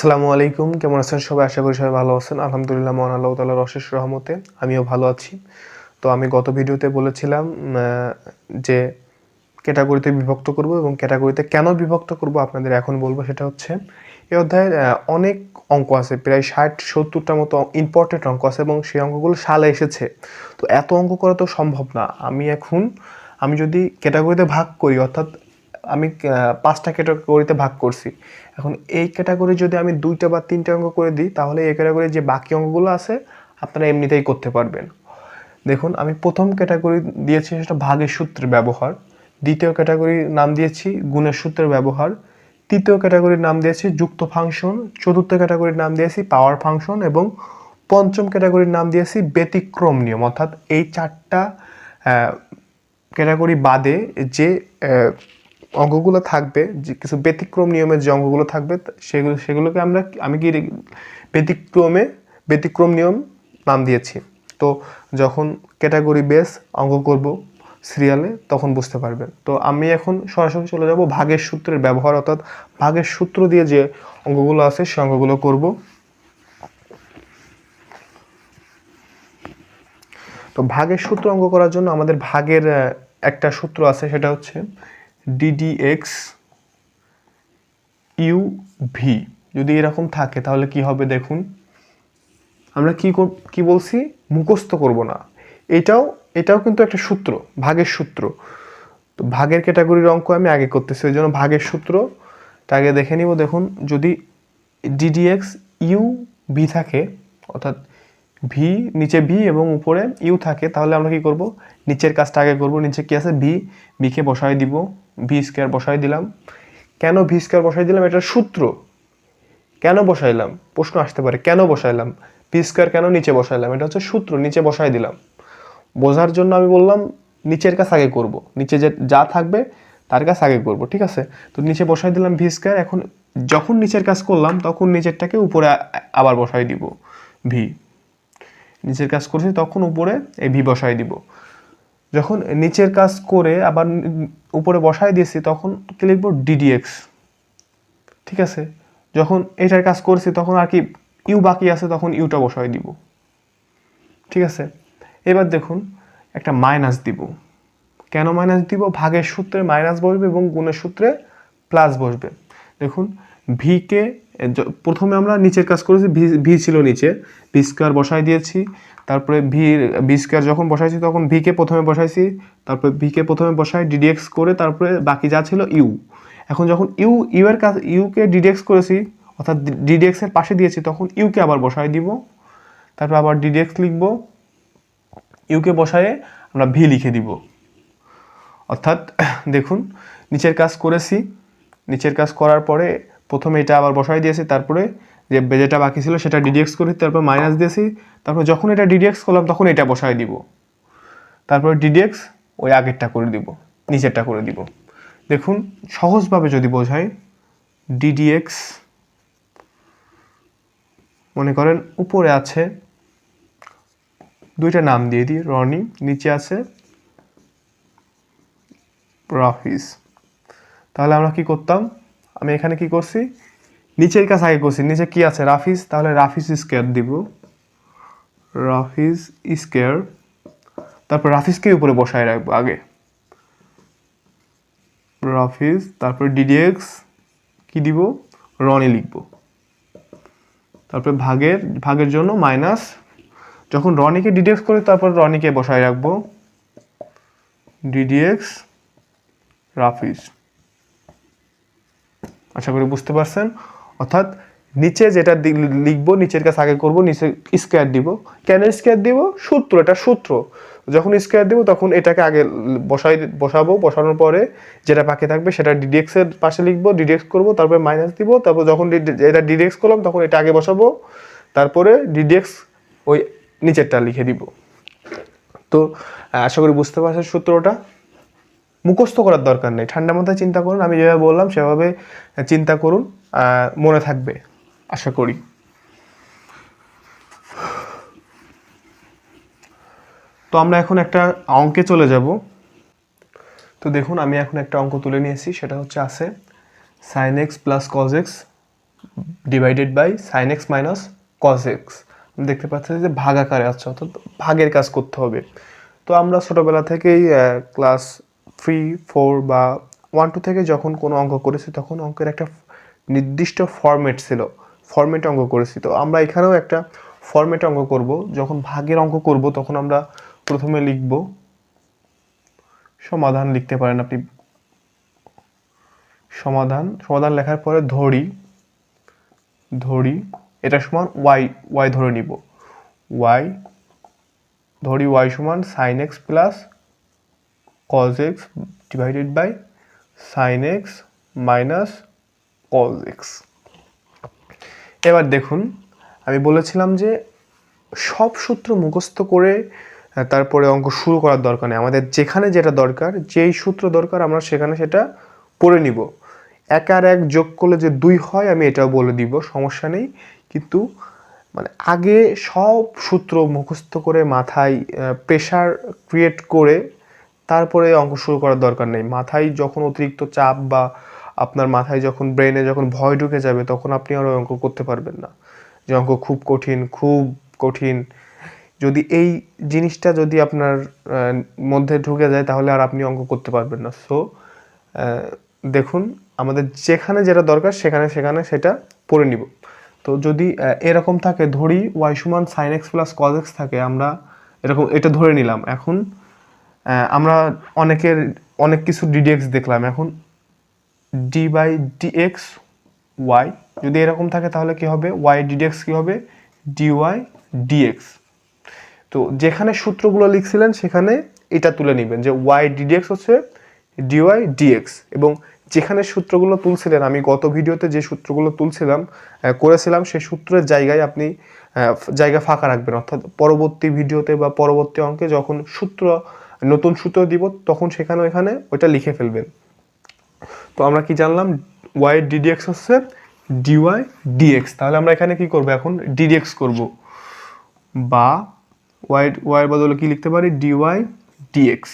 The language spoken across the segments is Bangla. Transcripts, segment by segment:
আসসালামু আলাইকুম, কেমন আছেন সবাই? আশা করি সবাই ভালো আছেন। আলহামদুলিল্লাহ, মহান আল্লাহ তাআলার অশেষ রহমতে আমিও ভালো আছি। তো আমি গত ভিডিওতে বলেছিলাম যে ক্যাটাগরিতে বিভক্ত করব এবং ক্যাটাগরিতে কেন বিভক্ত করব আপনাদের এখন বলবো। সেটা হচ্ছে এই অধ্যায়ে অনেক অঙ্ক আছে, প্রায় 60-70টা মতো ইম্পর্টেন্ট অঙ্ক আছে এবং সেই অঙ্কগুলো সালে এসেছে। তো এত অঙ্ক করা তো সম্ভব না। আমি যদি ক্যাটাগরিতে ভাগ করি, অর্থাৎ আমি 5টা ক্যাটাগরিতে ভাগ করছি। এখন এই ক্যাটাগরি যদি আমি 2টা বা 3টা অঙ্ক করে দিই, তাহলে এই ক্যাটাগরির যে বাকি অঙ্কগুলো আছে আপনারা এমনিতেই করতে পারবেন। দেখুন, আমি প্রথম ক্যাটাগরি দিয়েছি সেটা ভাগের সূত্রের ব্যবহার, দ্বিতীয় ক্যাটাগরির নাম দিয়েছি গুণের সূত্রের ব্যবহার, তৃতীয় ক্যাটাগরির নাম দিয়েছি যুক্ত ফাংশন, চতুর্থ ক্যাটাগরির নাম দিয়েছি পাওয়ার ফাংশন এবং পঞ্চম ক্যাটাগরির নাম দিয়েছি ব্যতিক্রম নিয়ম। অর্থাৎ এই 4টা ক্যাটাগরি বাদে যে অঙ্কগুলো থাকবে, যে কিছু ব্যতিক্রম নিয়মের যে অঙ্কগুলো থাকবে সেগুলোকে আমি কি ব্যতিক্রম নিয়ম নাম দিয়েছি। তো যখন ক্যাটাগরি বেস অঙ্ক করব সিরিয়ালে তখন বুঝতে পারবেন। তো আমি এখন সরাসরি চলে যাব ভাগের সূত্রের ব্যবহার, অর্থাৎ ভাগের সূত্র দিয়ে যে অঙ্কগুলো আছে সে অঙ্কগুলো করব। তো ভাগের সূত্র অঙ্ক করার জন্য আমাদের ভাগের একটা সূত্র আছে, সেটা হচ্ছে ddx uv। যদি এরকম থাকে তাহলে কি হবে দেখুন, আমরা কি বলছি, মুখস্থ করব না। এটাও কিন্তু একটা সূত্র, ভাগের সূত্র। তো ভাগের ক্যাটাগরির অঙ্ক আমি আগে করতেছি, ওই জন্য ভাগের সূত্রটা আগে দেখে নিব। দেখুন, যদি ddx uv থাকে, অর্থাৎ নিচে ভি এবং উপরে ইউ থাকে, তাহলে আমরা কি করব, নিচের কাজটা আগে করব। নিচে কি আছে, ভিকে বসাই দিব, ভি স্কয়ার বসাই দিলাম। কেন ভি স্কয়ার বসাই দিলাম? এটা সূত্র। কেন বসাইলাম প্রশ্ন আসতে পারে, কেন বসাইলাম ভি স্কয়ার, কেন নিচে বসাইলাম? এটা হচ্ছে সূত্র, নিচে বসাই দিলাম। বোঝার জন্য আমি বললাম নিচের কাজ আগে করব, নিচে যা থাকবে তার কাজ আগে করব, ঠিক আছে? তো নিচে বসাই দিলাম ভি স্কয়ার। এখন যখন নিচের কাজ করলাম তখন নিচেরটাকে উপরে আবার বসাই দিব, ভি। নিচের কাজ করছি তখন উপরে এই ভি বসাই দিব। যখন নিচের কাজ করে আবার উপরে বসাই দিয়েছি তখন কি লিখবো, ddx, ঠিক আছে? যখন এটার কাজ করছি তখন আর কি ইউ বাকি আছে, তখন ইউটা বসাই দিব, ঠিক আছে? এবার দেখুন, একটা মাইনাস দিব। কেন মাইনাস দিব? ভাগের সূত্রে মাইনাস বসবে এবং গুণের সূত্রে প্লাস বসবে। দেখুন, ভিকে প্রথমে আমরা নিচের কাজ করেছি, ভি ছিল নিচে, ভি স্কয়ার বসাই দিয়েছি। তারপরে ভি স্কয়ার যখন বসাইছি তখন ভিকে প্রথমে বসাইছি, তারপরে ভিকে প্রথমে বসাই ডিডিএক্স করে, তারপরে বাকি যা ছিল ইউ। এখন যখন ইউকে ডিডিএক্স করেছি, অর্থাৎ ডিডিএক্স এর পাশে দিয়েছি, তখন ইউকে আবার বসাই দিব। তারপর আবার ডিডিএক্স লিখব, ইউকে বসায়ে আমরা ভি লিখে দিব। অর্থাৎ দেখুন, নিচের কাজ করেছি, নিচের কাজ করার পরে প্রথমে এটা আবার বসাই দিয়েছি, তারপরে যেটা বাকি ছিল সেটা ডিডিএক্স করি, তারপর মাইনাস দিয়েছি, তারপর যখন এটা ডিডিএক্স করলাম তখন এটা বসাই দিব, তারপরে ডিডিএক্স ওই আগেরটা করে দিব, নিচেরটা করে দিব। দেখুন, সহজভাবে যদি বোঝাই, ডিডিএক্স মনে করেন উপরে আছে, দুইটা নাম দিয়ে দিই, রনি, নিচে আছে রাফিজ। তাহলে আমরা কি করতাম, আমি এখানে কি করছি, নিচের কাজ আগে করছি, নিচে কি আছে, রাফিজ, তাহলে রাফিজ স্কয়ার দিব, রাফিজ স্কয়ার। তারপর রাফিজকে উপরে বসায় রাখবো আগে, রাফিজ, তারপর ডিডিএক্স কি দিব, রনি লিখব। তারপর ভাগের জন্য মাইনাস, যখন রনিকে ডিডিএক্স করি তারপর রনিকে বসায় রাখবো, ডিডিএক্স রাফিজ। আশা করি বুঝতে পারছেন। অর্থাৎ নিচে যেটা লিখবো, নিচের কাজ আগে করব, নিচে স্কয়ার দিব। কেন স্কয়ার দিব? সূত্র, এটা সূত্র। যখন স্কয়ার দিব তখন এটাকে আগে বসাবো, বসানোর পরে যেটা বাকি থাকবে সেটা ডিডিএক্স এর পাশে লিখবো, ডিডিএক্স করব, তারপরে মাইনাস দিব, তারপর যখন এটা ডিডিএক্স করলাম তখন এটা আগে বসাবো, তারপরে ডিডিএক্স ওই নিচেরটা লিখে দিব। তো আশা করি বুঝতে পারছেন সূত্রটা। মুখস্থ করার দরকার নেই, ঠান্ডা মাথায় চিন্তা করুন, আমি যেভাবে বললাম সেভাবে চিন্তা করুন, মনে থাকবে আশা করি। তো আমরা এখন একটা অঙ্কে চলে যাব। তো দেখুন, আমি এখন একটা অঙ্ক তুলে নিয়েছি, সেটা হচ্ছে আছে sin x plus cos x divided by sine x minus cos x. দেখতে পাচ্ছেন যে ভাগ আকারে আছে, অর্থাৎ ভাগের কাজ করতে হবে। তো আমরা ছোটোবেলা থেকেই ক্লাস 3, 4 বা 1, 2 থেকে যখন কোনো অঙ্ক করেছি তখন অঙ্কের একটা নির্দিষ্ট ফরম্যাট ছিল, ফরম্যাটে অঙ্ক করেছি। তো আমরা এখানেও একটা ফরম্যাটে অঙ্ক করব। যখন ভাগের অঙ্ক করব তখন আমরা প্রথমে লিখব সমাধান, লিখতে পারেন আপনি সমাধান। সমাধান লেখার পরে ধরি এটা সমান ওয়াই ধরে নিব, ওয়াই সমান sine x plus cos x divided by sine x minus cos x. এবার দেখুন, আমি বলেছিলাম যে সব সূত্র মুখস্থ করে তারপরে অঙ্ক শুরু করার দরকার নেই। আমাদের যেখানে যেটা দরকার, যেই সূত্র দরকার আমরা সেখানে সেটা পড়ে নিব। 1 আর 1 যোগ করলে যে 2 হয় আমি এটাও বলে দিব, সমস্যা নেই। কিন্তু মানে আগে সব সূত্র মুখস্থ করে মাথায় প্রেশার ক্রিয়েট করে তারপরে অঙ্ক শুরু করার দরকার নেই। মাথায় যখন অতিরিক্ত চাপ বা আপনার মাথায় যখন ব্রেনে যখন ভয় ঢুকে যাবে তখন আপনি আর অঙ্ক করতে পারবেন না, যে অঙ্ক খুব কঠিন। যদি এই জিনিসটা যদি আপনার মধ্যে ঢুকে যায় তাহলে আর আপনি অঙ্ক করতে পারবেন না। সো দেখুন, আমাদের যেখানে যেটা দরকার সেখানে সেটা পড়ে নিব। তো যদি এরকম থাকে, ধরি ওয়াই সমান sine x plus cos x থাকে, আমরা এরকম এটা ধরে নিলাম। এখন আমরা অনেক কিছু ডিডিএক্স দেখলাম। এখন ডি বাই ডিএক্স ওয়াই যদি এরকম থাকে তাহলে কি হবে, ওয়াই ডিডিএক্স কি হবে, ডিওয়াই ডিএক্স। তো যেখানে সূত্রগুলো লিখছিলেন সেখানে এটা তুলে নেবেন যে ওয়াই ডিডিএক্স হচ্ছে ডিওয়াই ডিএক্স। এবং যেখানে সূত্রগুলো তুলছিলেন, আমি গত ভিডিওতে যে সূত্রগুলো করেছিলাম সেই সূত্রের জায়গায় আপনি জায়গা ফাঁকা রাখবেন, অর্থাৎ পরবর্তী ভিডিওতে বা পরবর্তী অঙ্কে যখন নতুন সূত্র দিব তখন এখানে ওইটা লিখে ফেলবেন। তো আমরা কি জানলাম, ওয়াই ডিডিএক্স হচ্ছে ডিওয়াই ডিএক্স। তাহলে আমরা এখানে কি করব, এখন ডিডিএক্স করব, বা ওয়াই বদলে কি লিখতে পারি, ডিওয়াই ডিএক্স।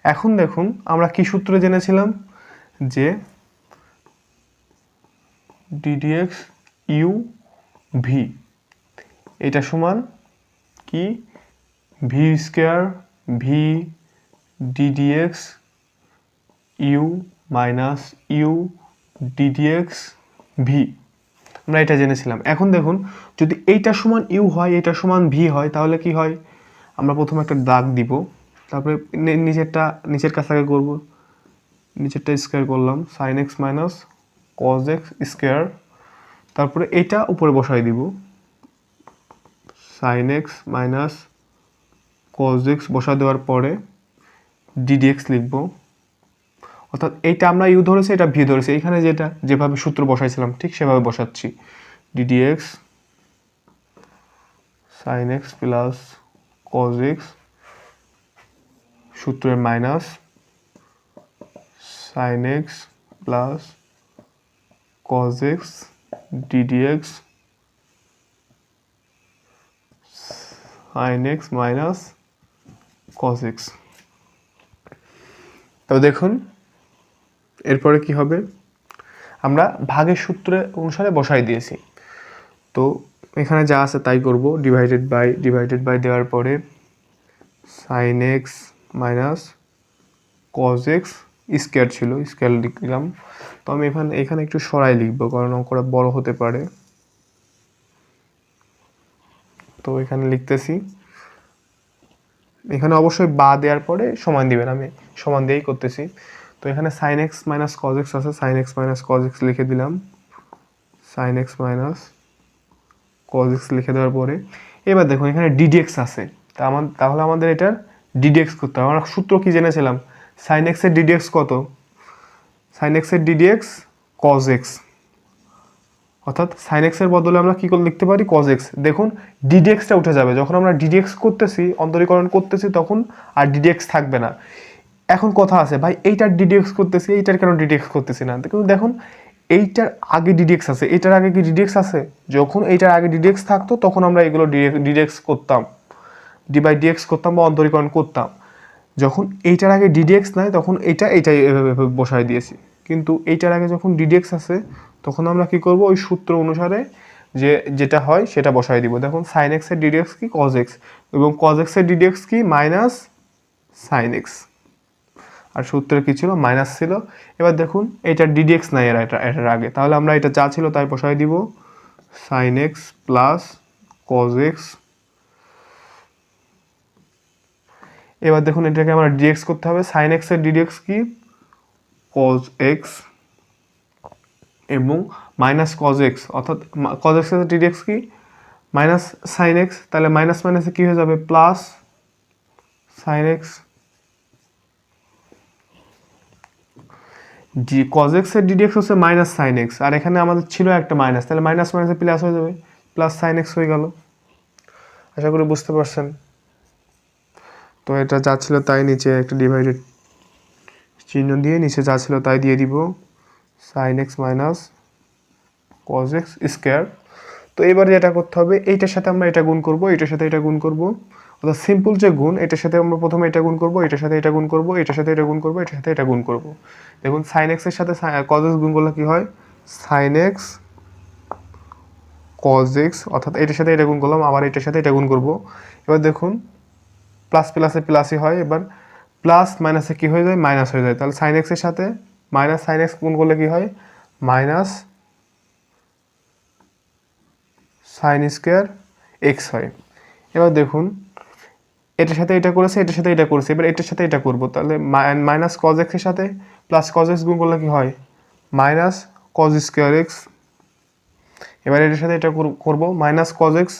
এখন দেখুন আমরা কি সূত্রে জেনেছিলাম যে ডিডিএক্স ইউ ভি, এটা সমান কি, v square v d d x u minus u d d x v, আমরা এটা জেনেছিলাম। এখন দেখুন, যদি এইটা সমান ইউ হয় এটা সমান ভি হয় তাহলে কি হয়, আমরা প্রথমে একটা দাগ দিব, তারপরে নিচের কাছাকে করব, নিচেরটা স্কোয়ার করলাম, sine x minus cos x square, তারপরে এটা উপরে বসাই দিব, sine x minus cos x বসা দেওয়ার পরে ডিডিএক্স লিখব। অর্থাৎ এইটা আমরা ইউ ধরেছি, এটা ভি ধরেছি, এখানে যেভাবে সূত্র বসাইছিলাম ঠিক সেভাবে বসাচ্ছি, d d x sine x plus cos x সূত্রের minus sine x plus cos x d d x sine x minus cos x. তো দেখুন এরপরে কি হবে, আমরা ভাগের সূত্রে অনুসারে বসাই দিয়েছি। তো এখানে যা আছে তাই করব, ডিভাইডেড বাই দেওয়ার পরে sine x minus cos x square ছিল, স্কোয়ার লিখলাম। তো আমি এখানে একটু সরাই লিখব কারণ অঙ্কটা বড় হতে পারে। তো এখানে লিখতেছি, এখানে অবশ্যই বা দেওয়ার পরে সমান দিবেন, আমি সমান দিয়েই করতেছি। তো এখানে sine x minus cos x আছে, sine x minus cos x লিখে দিলাম, sine x minus cos x লিখে দেওয়ার পরে এবার দেখুন এখানে ডিডিএক্স আছে, তাহলে আমাদের এটার ডিডিএক্স করতে হবে। আমরা সূত্র কি জেনেছিলাম, সাইন এক্সের ডিডিএক্স কত, সাইন এক্সের ডিডিএক্স কজ এক্স, অর্থাৎ সাইন এক্সের বদলে আমরা কী করে লিখতে পারি, কজ এক্স। দেখুন ডিডিএক্সটা উঠে যাবে, যখন আমরা ডিডিএক্স করতেছি অন্তরীকরণ করতেছি তখন আর ডিডিএক্স থাকবে না। এখন কথা আছে, ভাই এইটার ডিডিএক্স করতেছি, এইটার কেন ডিডিএক্স করতেছি না, কিন্তু দেখুন এইটার আগে ডিডিএক্স আছে, এইটার আগে কি ডিডিএক্স আছে, যখন এইটার আগে ডিডিএক্স থাকতো তখন আমরা এগুলো ডিডিএক্স করতাম, ডি বাই ডিএক্স করতাম বা অন্তরীকরণ করতাম। যখন এইটার আগে ডিডিএক্স নাই তখন এইটাই এভাবে বসায় দিয়েছি, কিন্তু এইটার আগে যখন ডিডিএক্স আছে তখন আমরা কি করব, ওই সূত্র অনুসারে যেটা হয় সেটা বসাই দিব। দেখুন সাইন এক্স এর ডিডি এক্স কি, কজ এক্স, এবং কজ এক্স এর ডিডি এক্স কি, মাইনাস সাইন এক্স, আর সূত্রে কি ছিল, মাইনাস ছিল। এবার দেখুন এটা ডিডি এক্স নাই এটার আগে, তাহলে আমরা এটা যা ছিল তাই বসাই দিব, sine x plus cos x. এবার দেখুন এটাকে আমরা ডিএক্স করতে হবে, সাইন এক্স এর ডিডিএক্স কি, কজ এক্স, এবং মাইনাস কজ এক্স, অর্থাৎ কজ এক্স এর ডিডিএক্স কি, মাইনাস সাইন এক্স, তাহলে মাইনাস মাইনাসে কি হয়ে যাবে, plus sine x. Cos x এর ডিডিএক্স হচ্ছে মাইনাস সাইন এক্স, আর এখানে আমাদের ছিল একটা মাইনাস, তাহলে মাইনাস মাইনাসে প্লাস হয়ে যাবে, প্লাস সাইন এক্স হয়ে গেল। আশা করি বুঝতে পারছেন। তো এটা যা ছিল তাই নিচে একটা ডিভাইডেড চিহ্ন দিয়ে নিচে যা ছিল তাই দিয়ে দিব, sine x minus cos x square. তো এবার যেটা করতে হবে, এইটার সাথে আমরা এটা গুণ করব, এটার সাথে এটা গুণ করব, অর্থাৎ সিম্পল যে গুণ, এটার সাথে আমরা প্রথমে এটা গুণ করব, এটার সাথে এটা গুণ করব, এটার সাথে এটা গুণ করব, এটার সাথে এটা গুণ করব। দেখুন সাইন এক্স এর সাথে কজ এক্স গুণ করলে কি হয়, সাইন এক্স কজ এক্স, অর্থাৎ এটার সাথে এটা গুণ করলাম, আবার এটার সাথে এটা গুণ করব। এবার দেখুন প্লাস প্লাসে প্লাসই হয়, এবার প্লাস মাইনাসে কি হয়ে যায়, মাইনাস হয়ে যায়। তাহলে সাইন এক্সের সাথে মাইনাস সাইন এক্স গুণ করলে কি হয়, মাইনাস সাইন স্কোয়ার এক্স হয়। এবার দেখুন এটার সাথে এটা করেছে, এটার সাথে এটা করেছে, এবার এটার সাথে এটা করব, তাহলে মাইনাস কজ এক্সের সাথে প্লাস কজ এক্স গুণ করলে কি হয়, মাইনাস কজ স্কোয়ার এক্স। এবার এটার সাথে এটা করব, মাইনাস কজ এক্স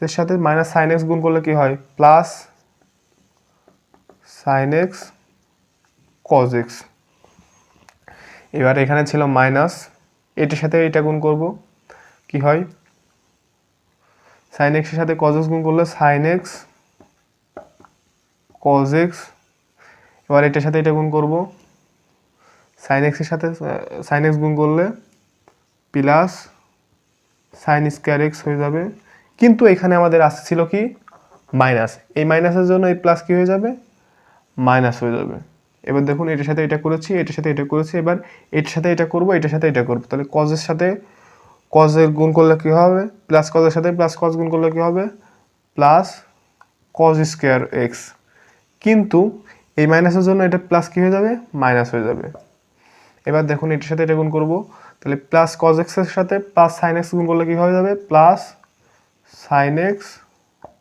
এর সাথে মাইনাস সাইন এক্স গুণ করলে কি হয়, plus sine x cos x. এবার এখানে ছিল মাইনাস, এটার সাথে এটা গুণ করব, কি হয়, সাইন এক্সের সাথে কজ এক্স গুণ করলে সাইন এক্স কজ এক্স। এবার এটার সাথে এটা গুণ করব, সাইন এক্সের সাথে সাইন এক্স গুণ করলে প্লাস সাইন স্কোয়ার এক্স হয়ে যাবে। কিন্তু এখানে আমাদের আসছিল কি, মাইনাস, এই মাইনাসের জন্য এই প্লাস কি হয়ে যাবে, মাইনাস হয়ে যাবে। এবার দেখুন এটার সাথে এটা করেছি, এটার সাথে এটা করেছি, এবার এটার সাথে এটা করব, এটার সাথে এটা করব, তাহলে কজের সাথে কজের গুণ করলে কি হবে, প্লাস কজের সাথে প্লাস কজ গুণ করলে কি হবে, প্লাস কজ স্কোয়ার এক্স। কিন্তু এই মাইনাসের জন্য এটা প্লাস কি হয়ে যাবে, মাইনাস হয়ে যাবে। এবার দেখুন এটার সাথে এটা গুণ করব, তাহলে প্লাস কজ এক্সের সাথে প্লাস সাইন এক্স গুণ করলে কি হয়ে যাবে, plus sine x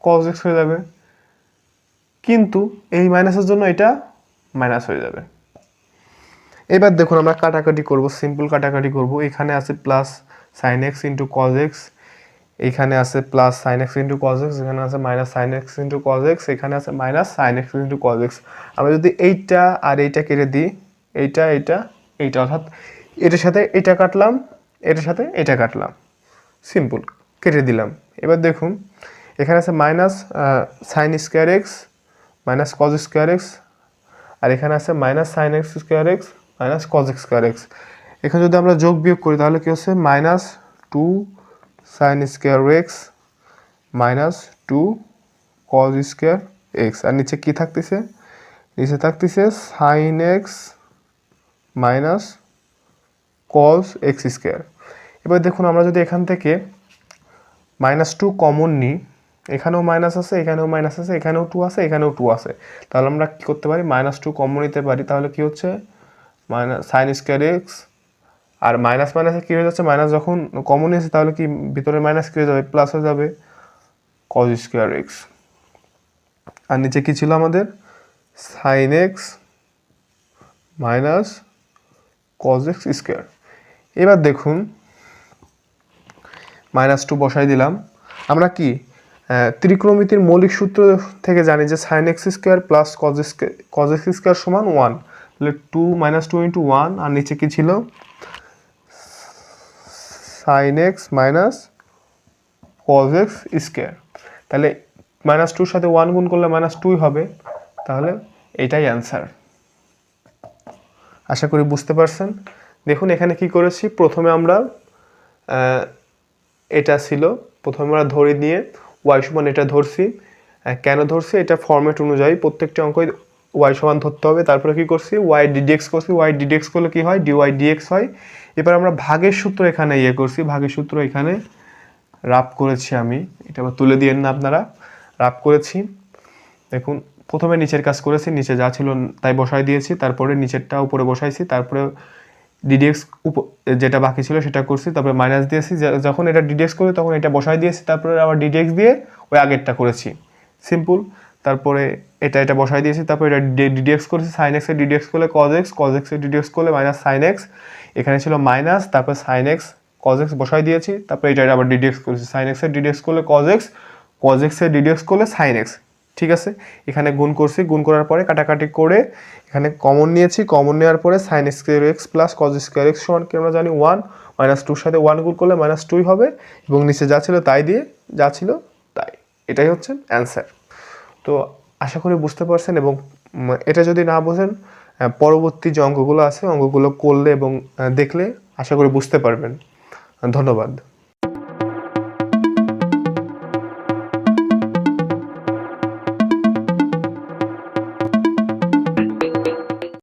cos x হয়ে যাবে। কিন্তু এই মাইনাসের জন্য এটা মাইনাস হয়ে যাবে। এবার দেখুন আমরা কাটাকাটি করব, সিম্পল কাটাকাটি করব। এখানে আছে plus sine x into cos x, এখানে আছে plus sine x into cos x, এখানে আছে minus sine x into cos x, এখানে আছে minus sine x into cos x. আমরা যদি এইটা আর এইটা কেটে দিই, এইটা এইটা এইটা, অর্থাৎ এটার সাথে এটা কাটলাম, এটার সাথে এটা কাটলাম, সিম্পল কেটে দিলাম। এবার দেখুন এখানে আছে minus sine square x minus cos square x, আর এখানে আছে minus sine x square x minus cos x square x. এখানে যদি আমরা যোগ বিয়োগ করি তাহলে কি হচ্ছে, minus two sine square x minus two cos square x, আর নিচে কি থাকতেছে, নিচে থাকতেছে sine x minus cos x square. এবার দেখুন আমরা যদি এখান থেকে মাইনাস টু কমন নিই, এখানেও মাইনাস আছে, এখানেও মাইনাস আছে, এখানেও টু আছে, এখানেও টু আছে, তাহলে আমরা কী করতে পারি, মাইনাস টু কমন নিতে পারি। তাহলে কি হচ্ছে, মাইনাস সাইন স্কোয়ার এক্স, আর মাইনাস মাইনাসে কী হয়ে যাচ্ছে, মাইনাস যখন কমন নিয়েছে তাহলে কি ভিতরে মাইনাস কী হয়ে যাবে, প্লাস হয়ে যাবে, কজ স্কোয়ার এক্স। আর নিচে কী ছিল আমাদের, sine x minus cos x square. এবার দেখুন মাইনাস টু বসাই দিলাম। আমরা কি ত্রিকোণমিতির মৌলিক সূত্র থেকে জানি যে sine x square plus cos x square সমান ওয়ান, তাহলে two minus two into one, আর নিচে কি ছিল, sine x minus cos x square. তাহলে মাইনাস টুর সাথে ওয়ান গুণ করলে মাইনাস টুই হবে, তাহলে এটাই অ্যান্সার। আশা করি বুঝতে পারছেন। দেখুন এখানে কি করেছি, প্রথমে আমরা এটা ছিল, প্রথমে আমরা ধরে নিয়ে ওয়াই সমান এটা ধরছি। কেন ধরছি, এটা ফরম্যাট অনুযায়ী প্রত্যেকটি অঙ্কই ওয়াই সমান ধরতে হবে। তারপরে কি করছি, ওয়াই ডিডিএক্স করছি, ওয়াই ডিডিএক্স করলে কি হয়, ডিওয়াই ডিএক্স হয়। এবার আমরা ভাগের সূত্র এখানে ইয়ে করছি, ভাগের সূত্র এখানে রাফ করেছি আমি, এটা আবার তুলে দিয়েন না আপনারা, রাফ করেছি। দেখুন প্রথমে নিচের কাজ করেছি, নিচে যা ছিল তাই বসাই দিয়েছি, তারপরে নিচেরটা উপরে বসাইছি, তারপরে ডিডিএক্স যেটা বাকি ছিল সেটা করছি, তারপরে মাইনাস দিয়েছি, যখন এটা ডিডিএক্স করি তখন এটা বসাই দিয়েছি, তারপরে আবার ডিডিএক্স দিয়ে ওই আগেরটা করেছি, সিম্পল। তারপরে এটা বসাই দিয়েছি, তারপরে এটা ডিডিএক্স করেছি, সাইন এক্সের ডিডিএক্স করলে কজ এক্স, কজ এক্সের ডিডিএক্স করলে মাইনাস সাইন এক্স, এখানে ছিল মাইনাস, তারপর সাইন এক্স কজ এক্স বসাই দিয়েছি, তারপরে এটা আবার ডিডিএক্স করেছি, সাইন এক্সের ডিডিএক্স করলে কজ এক্স, কজ এক্সের ডিডিএক্স করলে সাইন এক্স, ঠিক আছে। এখানে গুণ করছি, গুণ করার পরে কাটাকাটি করে এখানে কমন নিয়েছি, কমন নেওয়ার পরে sign square x plus cause square x সমান কি আমরা জানি 1, মাইনাস 2 সাথে 1 গুণ করলে মাইনাস 2 হবে, এবং নিচে যা ছিল তাই দিয়ে যা ছিল তাই, এটাই হচ্ছে অ্যান্সার। তো আশা করি বুঝতে পারছেন, এবং এটা যদি না বোঝেন পরবর্তী যে অঙ্কগুলো আছে অঙ্কগুলো করলে এবং দেখলে আশা করি বুঝতে পারবেন। ধন্যবাদ।